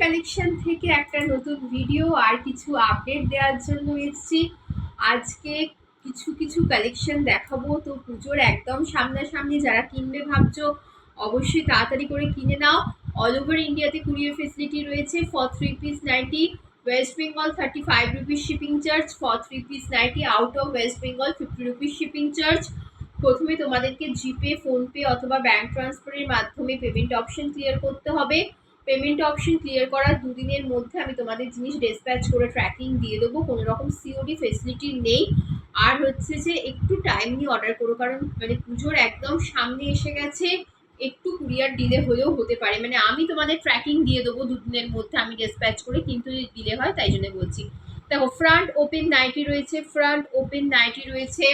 Collection থেকে একটা নতুন ভিডিও আর কিছু আপডেট দেওয়ার জন্য এসেছি। আজকে কিছু কিছু কালেকশন দেখাবো। তো পুজোর একদম সামনাসামনি যারা কিনবে ভাবছো অবশ্যই তাড়াতাড়ি করে কিনে নাও। অল ওভার ইন্ডিয়াতে কুরিয়ার ফেসিলিটি রয়েছে। For 3 piece nighty West Bengal 35 rupees shipping charge. For 3 piece nighty out of West Bengal 50 rupees shipping charge. প্রথমে তোমাদেরকে জিপে, ফোনপে অথবা ব্যাঙ্ক ট্রান্সফারের মাধ্যমে পেমেন্ট অপশন ক্লিয়ার করতে হবে। পেমেন্ট অপশন ক্লিয়ার করার দুদিনের মধ্যে আমি তোমাদের জিনিস ডিসপ্যাচ করে ট্র্যাকিং দিয়ে দেবো। কোনো রকম সিওডি ফেসিলিটি নেই। আর হচ্ছে যে একটু টাইম নিয়ে অর্ডার করো, কারণ মানে পুজোর একদম সামনে এসে গেছে, একটু কুরিয়ার ডিলে হলেও হতে পারে। মানে আমি তোমাদের ট্র্যাকিং দিয়ে দেবো দুদিনের মধ্যে আমি ডিসপ্যাচ করে, কিন্তু যদি ডিলে হয় তাই জন্য বলছি। দেখো ফ্রন্ট ওপেন নাইটি রয়েছে, ফ্রন্ট ওপেন নাইটি রয়েছে।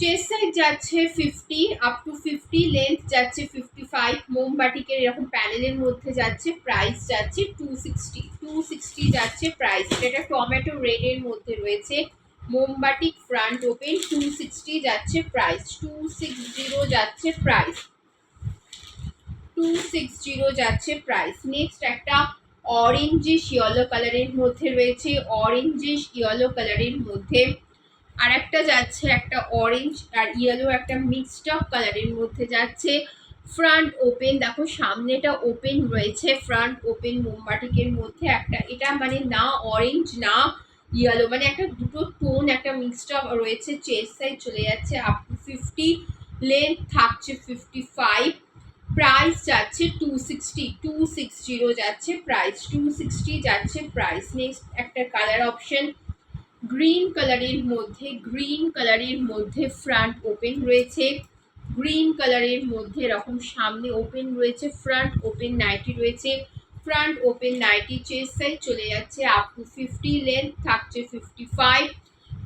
চেস্ট সাইজ যাচ্ছে 50 আপ টু 50, লেন্থ যাচ্ছে 55। মোমবাটিকের এরকম প্যানেলের মধ্যে যাচ্ছে, প্রাইস যাচ্ছে 260 যাচ্ছে প্রাইস। এটা টমেটো রেডের মধ্যে রয়েছে। মোমবাটিক ফ্রন্ট ওপেন 260 যাচ্ছে প্রাইস। 260 যাচ্ছে প্রাইস। 260 যাচ্ছে প্রাইস। নেক্সট একটা অরেঞ্জিশ ইয়েলো কালারের মধ্যে রয়েছে, অরেঞ্জিশ ইয়েলো কালারের মধ্যে। আর একটা যাচ্ছে একটা অরেঞ্জ আর ইয়েলো একটা মিক্সড আপ কালারের মধ্যে যাচ্ছে। ফ্রন্ট ওপেন, দেখো সামনেটা ওপেন রয়েছে, ফ্রন্ট ওপেন মোমবাটিকের মধ্যে একটা। এটা মানে না অরেঞ্জ না ইয়েলো, মানে একটা দুটো টোন একটা মিক্সড আপ রয়েছে। চেস্ট সাইজ চলে যাচ্ছে আপ টু 50, লেন্থ থাকছে 55। প্রাইস যাচ্ছে 260 যাচ্ছে প্রাইস। 260 যাচ্ছে প্রাইস। নেক্সট একটা কালার অপশন গ্রিন কালারের মধ্যে, গ্রিন কালারের মধ্যে ফ্রন্ট ওপেন রয়েছে। গ্রিন কালারের মধ্যে এরকম সামনে ওপেন রয়েছে, ফ্রন্ট ওপেন নাইটি রয়েছে। Front open nighty chest size চলে যাচ্ছে আপ টু 50, লেন্থ থাকছে 55।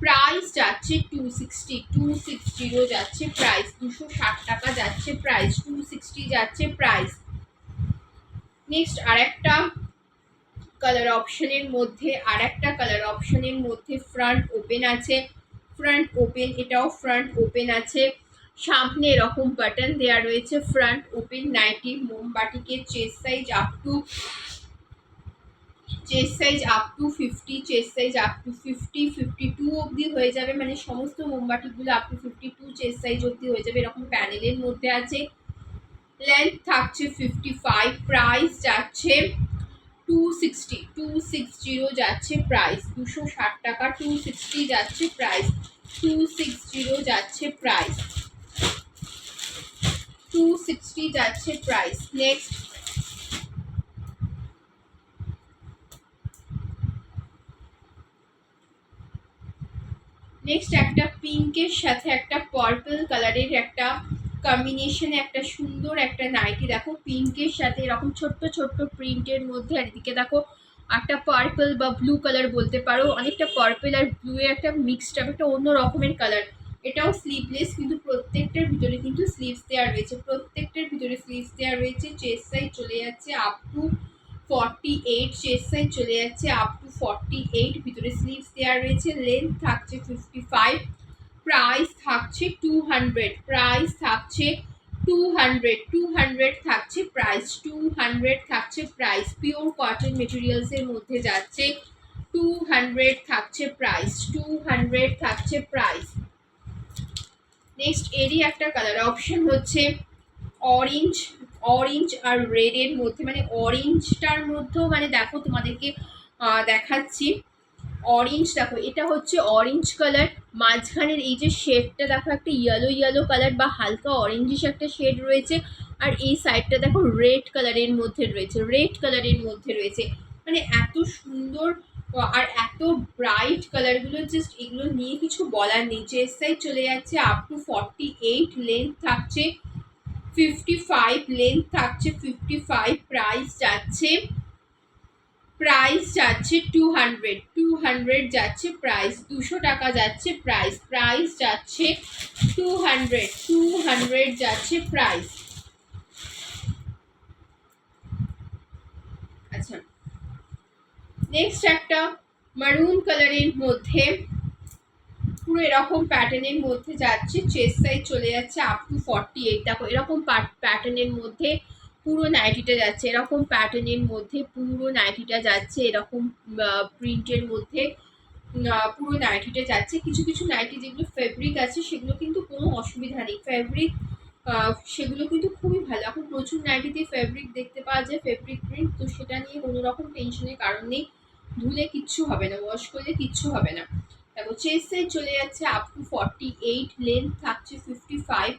প্রাইস যাচ্ছে 260 যাচ্ছে প্রাইস। 260 টাকা যাচ্ছে প্রাইস। 260 যাচ্ছে প্রাইস। নেক্সট আরেকটা কালার অপশনের মধ্যে, আর একটা কালার অপশনের মধ্যে ফ্রন্ট ওপেন আছে। ফ্রন্ট ওপেন, এটাও ফ্রন্ট ওপেন আছে। সামনে এরকম বাটন দেওয়া রয়েছে। ফ্রন্ট ওপেন নাইটি মোমবাটিকে chest size up to 50, chest size up to 50, 52 অবধি হয়ে যাবে, মানে সমস্ত মোমবাটিগুলো আপ টু 52 চেস্ট সাইজ অবধি হয়ে যাবে। এরকম প্যানেলের মধ্যে আছে। লেন্থ থাকছে 55। প্রাইস যাচ্ছে 260 যাচ্ছে প্রাইস। 260 টাকা। 260 যাচ্ছে প্রাইস। 260 যাচ্ছে প্রাইস। 260 যাচ্ছে প্রাইস। নেক্সট একটা পিঙ্কের সাথে একটা পার্পল কালারের একটা কম্বিনেশনে একটা সুন্দর একটা নাইটি। দেখো পিঙ্কের সাথে এরকম ছোট্ট ছোট্ট প্রিন্টের মধ্যে, আর এদিকে দেখো একটা পার্পল বা ব্লু কালার বলতে পারো, অনেকটা পার্পল আর ব্লু এর একটা মিক্সড আপ, একটা অন্য রকমের কালার। এটাও স্লিভলেস, কিন্তু প্রত্যেকটার ভিতরে কিন্তু স্লিভস দেওয়া রয়েছে। প্রত্যেকটার ভিতরে স্লিভস দেওয়া রয়েছে। চেস্ট সাইজ চলে যাচ্ছে আপ টু 48, চেস্ট সাইজ চলে যাচ্ছে আপ টু 48, ভিতরে স্লিভস দেওয়া রয়েছে। লেন্থ থাকছে 55। প্রাইস থাকছে 200। প্রাইস থাকছে 200 থাকছে প্রাইস। 200 থাকছে প্রাইস। পিওর কটন মেটেরিয়ালসের মধ্যে যাচ্ছে। 200 থাকছে প্রাইস। 200 থাকছে প্রাইস। নেক্সট এরই একটা কালার অপশন হচ্ছে অরেঞ্জ, অরেঞ্জ আর রেডের মধ্যে, মানে অরেঞ্জটার মধ্যেও মানে দেখো তোমাদেরকে দেখাচ্ছি। অরেঞ্জ দেখো, এটা হচ্ছে অরেঞ্জ কালার, মাঝখানের এই যে শেডটা দেখো একটা ইয়েলো ইয়েলো কালার বা হালকা অরেঞ্জিশ একটা শেড রয়েছে। আর এই সাইডটা দেখো রেড কালারের মধ্যে রয়েছে, রেড কালারের মধ্যে রয়েছে। মানে এত সুন্দর আর এত ব্রাইট কালারগুলো, জাস্ট এগুলো নিয়ে কিছু বলার নেই। চেস্ট সাইজ চলে যাচ্ছে আপ টু 48, লেন্থ থাকছে 55, লেন্থ থাকছে 55। প্রাইস যাচ্ছে 200 যাচ্ছে প্রাইস। 200 টাকা যাচ্ছে প্রাইস। প্রাইস যাচ্ছে 200 যাচ্ছে প্রাইস। আচ্ছা, নেক্সট একটা মারুন কালারের মধ্যে পুরো এরকম প্যাটার্নের মধ্যে যাচ্ছে। চেস্ট সাইজ চলে যাচ্ছে আপ টু 48। দেখো এরকম প্যাটার্নের মধ্যে পুরো নাইটিটা যাচ্ছে এরকম প্যাটার্নের মধ্যে, পুরো নাইটিটা যাচ্ছে এরকম প্রিন্টের মধ্যে, পুরো নাইটিটা যাচ্ছে। কিছু কিছু নাইটি যেগুলো ফেব্রিক আছে সেগুলো কিন্তু কোনো অসুবিধা নেই, ফেব্রিক সেগুলো কিন্তু খুবই ভালো। এখন প্রচুর নাইটিতে ফেব্রিক দেখতে পাওয়া যায়, ফেব্রিক প্রিন্ট, তো সেটা নিয়ে কোনো রকম টেনশনের কারণ নেই, ধুলে কিচ্ছু হবে না, ওয়াশ করলে কিচ্ছু হবে না। দেখো চেস্ট সাইজ চলে যাচ্ছে আপ টু 48, লেন্থ থাকছে 55,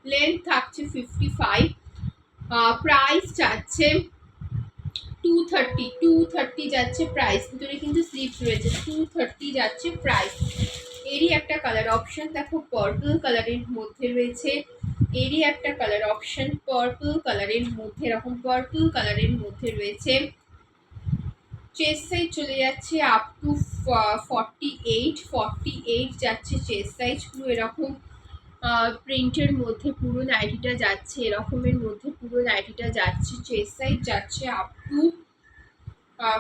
লেন্থ থাকছে 55, প্রাইস যাচ্ছে 230 যাচ্ছে প্রাইস, ভিতরে কিন্তু স্লিপস রয়েছে, 230 যাচ্ছে প্রাইস। এরই একটা কালার অপশন দেখো পার্পল কালারের মধ্যে রয়েছে, এরই একটা কালার অপশন পার্পল কালারের মধ্যে, এরকম পার্পল কালারের মধ্যে রয়েছে। চেস্ট সাইজ চলে যাচ্ছে আপ টু 48 যাচ্ছে চেস্ট সাইজ, পুরো এরকম প্রিন্টের মধ্যে পুরো নাইটিটা যাচ্ছে, এরকমের মধ্যে পুরো নাইটিটা যাচ্ছে। চেস্ট সাইজ যাচ্ছে আপ টু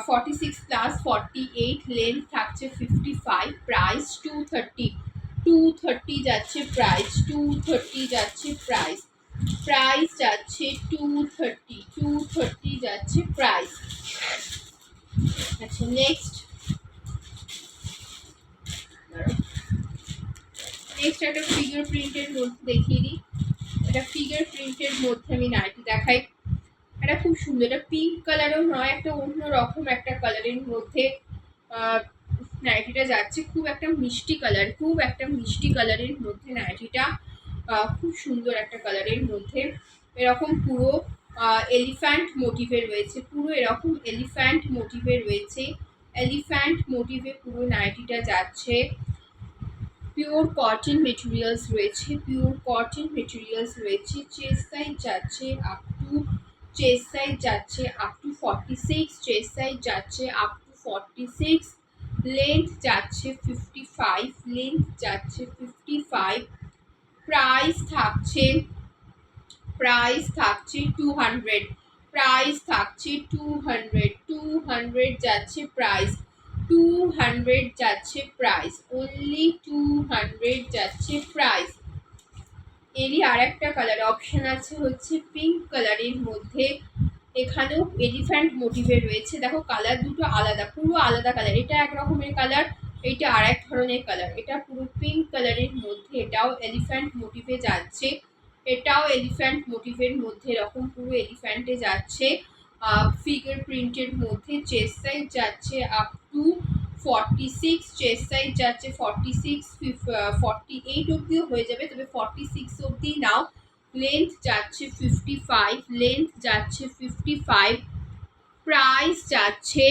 46 প্লাস 48, লেন্থ থাকছে 55, প্রাইস 230 যাচ্ছে প্রাইস, 230 যাচ্ছে প্রাইস, প্রাইস যাচ্ছে 230 যাচ্ছে প্রাইস। আচ্ছা নেক্সট একটা ফিগার প্রিন্টের মধ্যে দেখিয়ে দিই। এটা ফিগার প্রিন্টের মধ্যে আমি নাইটি দেখাই, এটা খুব সুন্দর, এটা পিঙ্ক কালারও নয়, একটা অন্য রকম একটা কালারের মধ্যে নাইটিটা যাচ্ছে, খুব একটা মিষ্টি কালার, খুব একটা মিষ্টি কালারের মধ্যে নাইটিটা, খুব সুন্দর একটা কালারের মধ্যে, এরকম পুরো এলিফ্যান্ট মোটিভে রয়েছে, পুরো এরকম এলিফ্যান্ট মোটিভে রয়েছে, এলিফ্যান্ট মোটিভে পুরো নাইটিটা যাচ্ছে। পিওর কটন মেটেরিয়ালস রয়েছে, পিওর কটন মেটেরিয়ালস রয়েছে। চেস্ট সাইজ যাচ্ছে আপ টু, চেস্ট সাইজ যাচ্ছে আপ টু 46, চেস্ট সাইজ যাচ্ছে আপ টু 46, লেন্থ যাচ্ছে 55, লেন্থ যাচ্ছে 55, প্রাইস থাকছে 200, প্রাইস থাকছে 200 যাচ্ছে প্রাইস, 200 যাচ্ছে প্রাইস, অনলি 200 যাচ্ছে প্রাইস। এরই আর একটা কালার অপশন আছে হচ্ছে পিঙ্ক কালারের মধ্যে, এখানেও এলিফ্যান্ট মোটিভে রয়েছে, দেখো কালার দুটো আলাদা, পুরো আলাদা কালার, এটা এক রকমের কালার, এটা আর এক ধরনের কালার, এটা পুরো পিঙ্ক কালারের মধ্যে, এটাও এলিফ্যান্ট মোটিভে যাচ্ছে, এটাও এলিফ্যান্ট মোটিভের মধ্যে, এরকম পুরো এলিফ্যান্টে যাচ্ছে, ফিগার প্রিন্টের মধ্যে। চেস্ট সাইজ যাচ্ছে আপ টু 46, চেস্ট সাইজ যাচ্ছে 46, 48 অবধিও হয়ে যাবে, তবে 46 অবধি নাও। লেন্থ যাচ্ছে 55, লেন্থ যাচ্ছে 55, প্রাইস যাচ্ছে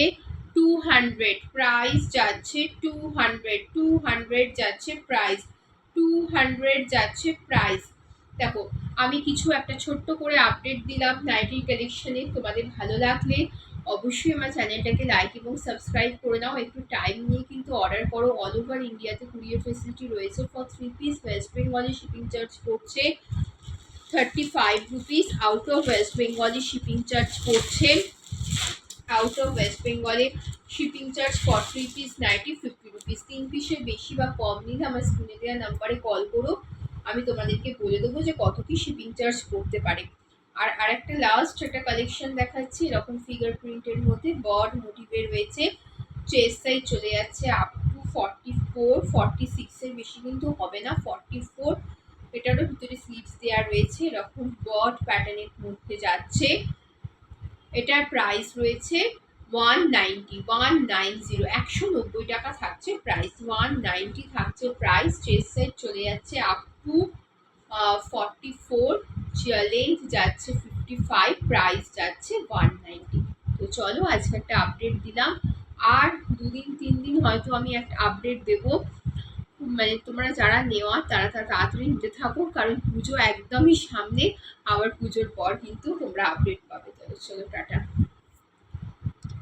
200, প্রাইস যাচ্ছে 200 যাচ্ছে প্রাইস, 200 যাচ্ছে প্রাইস। দেখো আমি কিছু একটা ছোট্ট করে আপডেট দিলাম নাইটির কালেকশনে, তোমাদের ভালো লাগলে অবশ্যই আমার চ্যানেলটাকে লাইক এবং সাবস্ক্রাইব করে নাও, একটু টাইম নিয়ে কিন্তু অর্ডার করো। অল ওভার ইন্ডিয়াতে কুরিয়ার ফেসিলিটি রয়েছে। ফর 3 পিস ওয়েস্ট বেঙ্গলে শিপিং চার্জ পড়ছে 35 রুপিস, আউট অফ ওয়েস্ট বেঙ্গলে শিপিং চার্জ পড়ছে, আউট অফ ওয়েস্ট বেঙ্গলে shipping charge for 3 piece 50 rupees. 3 পিসের বেশি বা কম নিলে আমার স্ক্রিনে দেওয়া নাম্বারে কল করো, আমি তোমাদেরকে বলে দেবো যে কত কি শিপিং চার্জ পড়তে পারে। আর আরেকটা লাস্ট একটা কালেকশন দেখাচ্ছি, এরকম ফিগার প্রিন্টের মধ্যে বড মোটিভে রয়েছে। চেস্ট সাইজ চলে যাচ্ছে আপ টু 44, 46 এর বেশি কিন্তু হবে না, 44, এটারও ভিতরে স্লিভস দেওয়া রয়েছে, এরকম বড প্যাটার্নের মধ্যে যাচ্ছে। এটার প্রাইস রয়েছে 190, 190 টাকা থাকছে প্রাইস, 190 থাকছে প্রাইস। চেস্ট সাইজ চলে যাচ্ছে আপ টু 44, লেন্থ যাচ্ছে 55, প্রাইস যাচ্ছে 190। তো চলো আজকে একটা আপডেট দিলাম, আর 2-3 দিন হয়তো আমি একটা আপডেট দেবো, মানে তোমরা যারা নেওয়া তারা তাড়াতাড়ি নিতে থাকো, কারণ পুজো একদমই সামনে, আবার পুজোর পর কিন্তু তোমরা আপডেট পাবে। চলো টাটা।